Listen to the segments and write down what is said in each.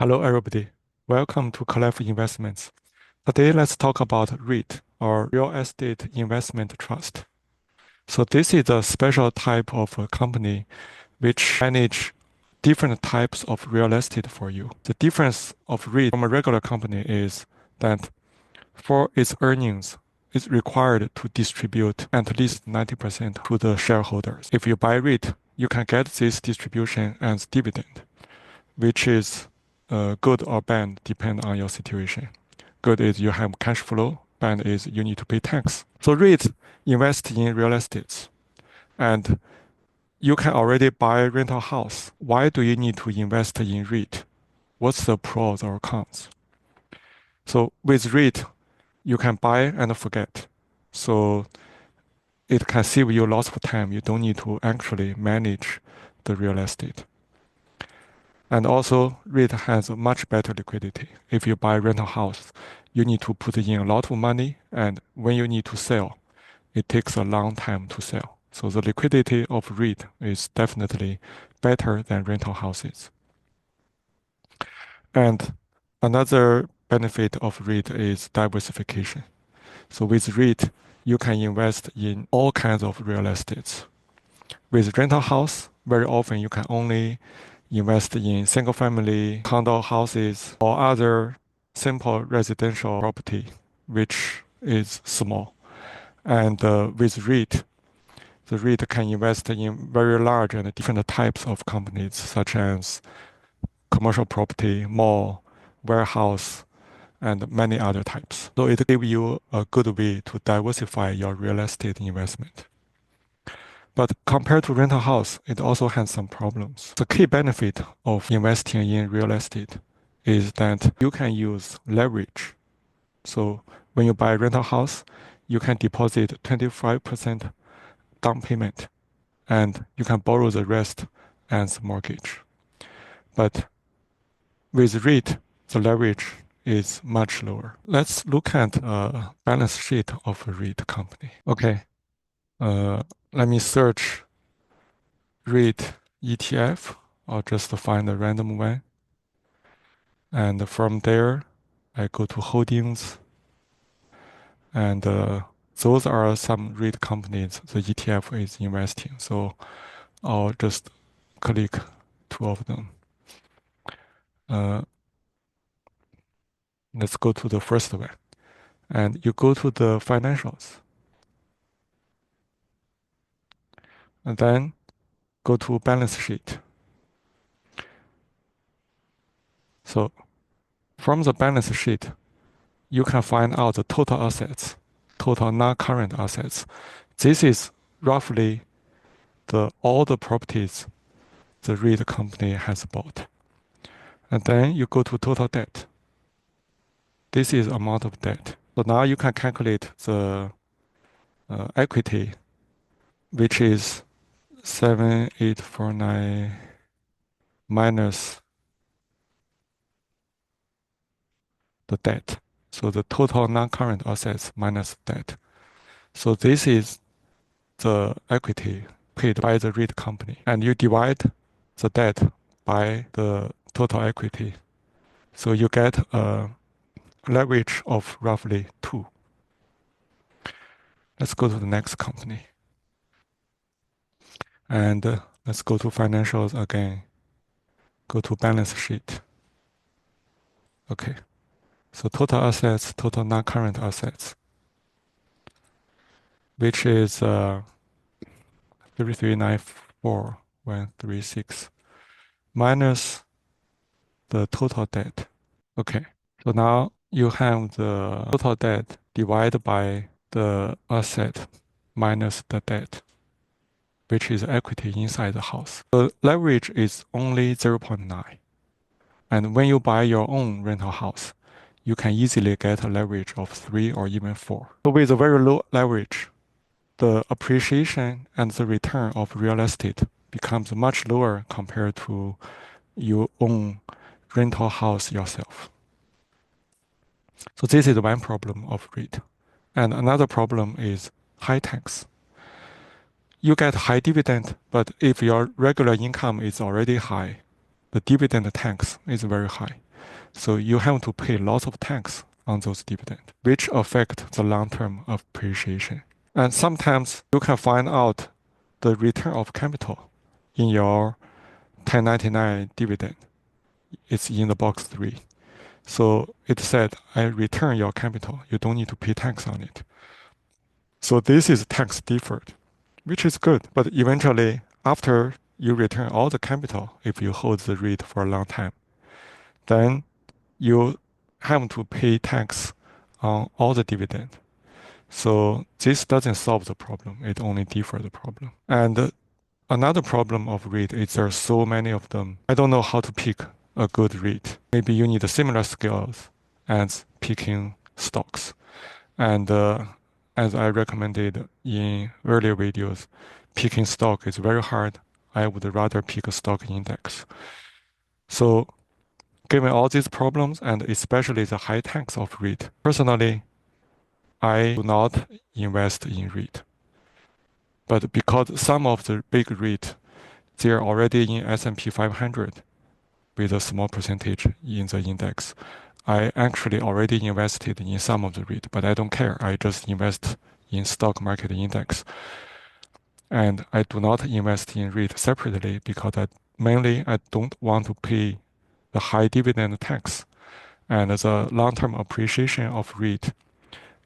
Hello, everybody. Welcome to Clef Investments. Today, let's talk about REIT, or Real Estate Investment Trust. So this is a special type of a company which manage different types of real estate for you. The difference of REIT from a regular company is that for its earnings, it's required to distribute at least 90% to the shareholders. If you buy REIT, you can get this distribution as dividend, which is good or bad depend on your situation. Good is you have cash flow. Bad is you need to pay tax. So REITs invest in real estates, and you can already buy rental house. Why do you need to invest in REIT? What's the pros or cons? So with REIT, you can buy and forget. So it can save you lots of time. You don't need to actually manage the real estate. And also, REIT has a much better liquidity. If you buy rental house, you need to put in a lot of money, and when you need to sell, it takes a long time to sell. So the liquidity of REIT is definitely better than rental houses. And another benefit of REIT is diversification. So with REIT, you can invest in all kinds of real estates. With rental house, very often you can only invest in single family condo houses or other simple residential property, which is small. And with REIT, the REIT can invest in very large and different types of companies, such as commercial property, mall, warehouse, and many other types. So it gives you a good way to diversify your real estate investment. But compared to rental house, it also has some problems. The key benefit of investing in real estate is that you can use leverage. So when you buy a rental house, you can deposit 25% down payment and you can borrow the rest as mortgage. But with REIT, the leverage is much lower. Let's look at a balance sheet of a REIT company. Okay, let me search REIT ETF or just find a random one. And from there, I go to holdings. And those are some REIT companies the ETF is investing. So I'll just click two of them. Let's go to the first one. And you go to the financials. And then go to balance sheet. So from the balance sheet, you can find out the total assets, total non-current assets. This is roughly all the properties the REIT company has bought. And then you go to total debt. This is amount of debt. So now you can calculate the equity, which is 7849 minus the debt. So the total non-current assets minus debt. So this is the equity paid by the REIT company. And you divide the debt by the total equity. So you get a leverage of roughly 2. Let's go to the next company. And let's go to financials again. Go to balance sheet. Okay. So total assets, total non-current assets, which is 3394,136 minus the total debt. Okay. So now you have the total debt divided by the asset minus the debt, which is equity inside the house. The leverage is only 0.9. And when you buy your own rental house, you can easily get a leverage of 3 or even 4. So with a very low leverage, the appreciation and the return of real estate becomes much lower compared to you own rental house yourself. So this is one problem of REIT. And another problem is high tax. You get high dividend, but if your regular income is already high, the dividend tax is very high. So you have to pay lots of tax on those dividends, which affect the long-term appreciation. And sometimes you can find out the return of capital in your 1099 dividend. It's in the box 3. So it said, I return your capital. You don't need to pay tax on it. So this is tax deferred, which is good. But eventually, after you return all the capital, if you hold the REIT for a long time, then you have to pay tax on all the dividend. So this doesn't solve the problem. It only defers the problem. And another problem of REIT is there are so many of them. I don't know how to pick a good REIT. Maybe you need similar skills as picking stocks. And as I recommended in earlier videos, picking stock is very hard. I would rather pick a stock index. So given all these problems and especially the high tax of REIT, personally, I do not invest in REIT. But because some of the big REIT, they're already in S&P 500 with a small percentage in the index. I actually already invested in some of the REIT, but I don't care. I just invest in stock market index. And I do not invest in REIT separately because I don't want to pay the high dividend tax. And the long-term appreciation of REIT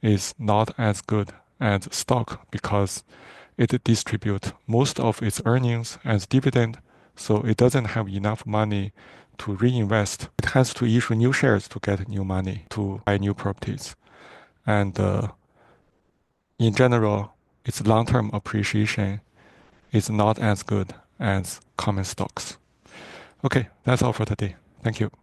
is not as good as stock because it distributes most of its earnings as dividend, so it doesn't have enough money to reinvest. It has to issue new shares to get new money to buy new properties. And in general, its long-term appreciation is not as good as common stocks. Okay, that's all for today. Thank you.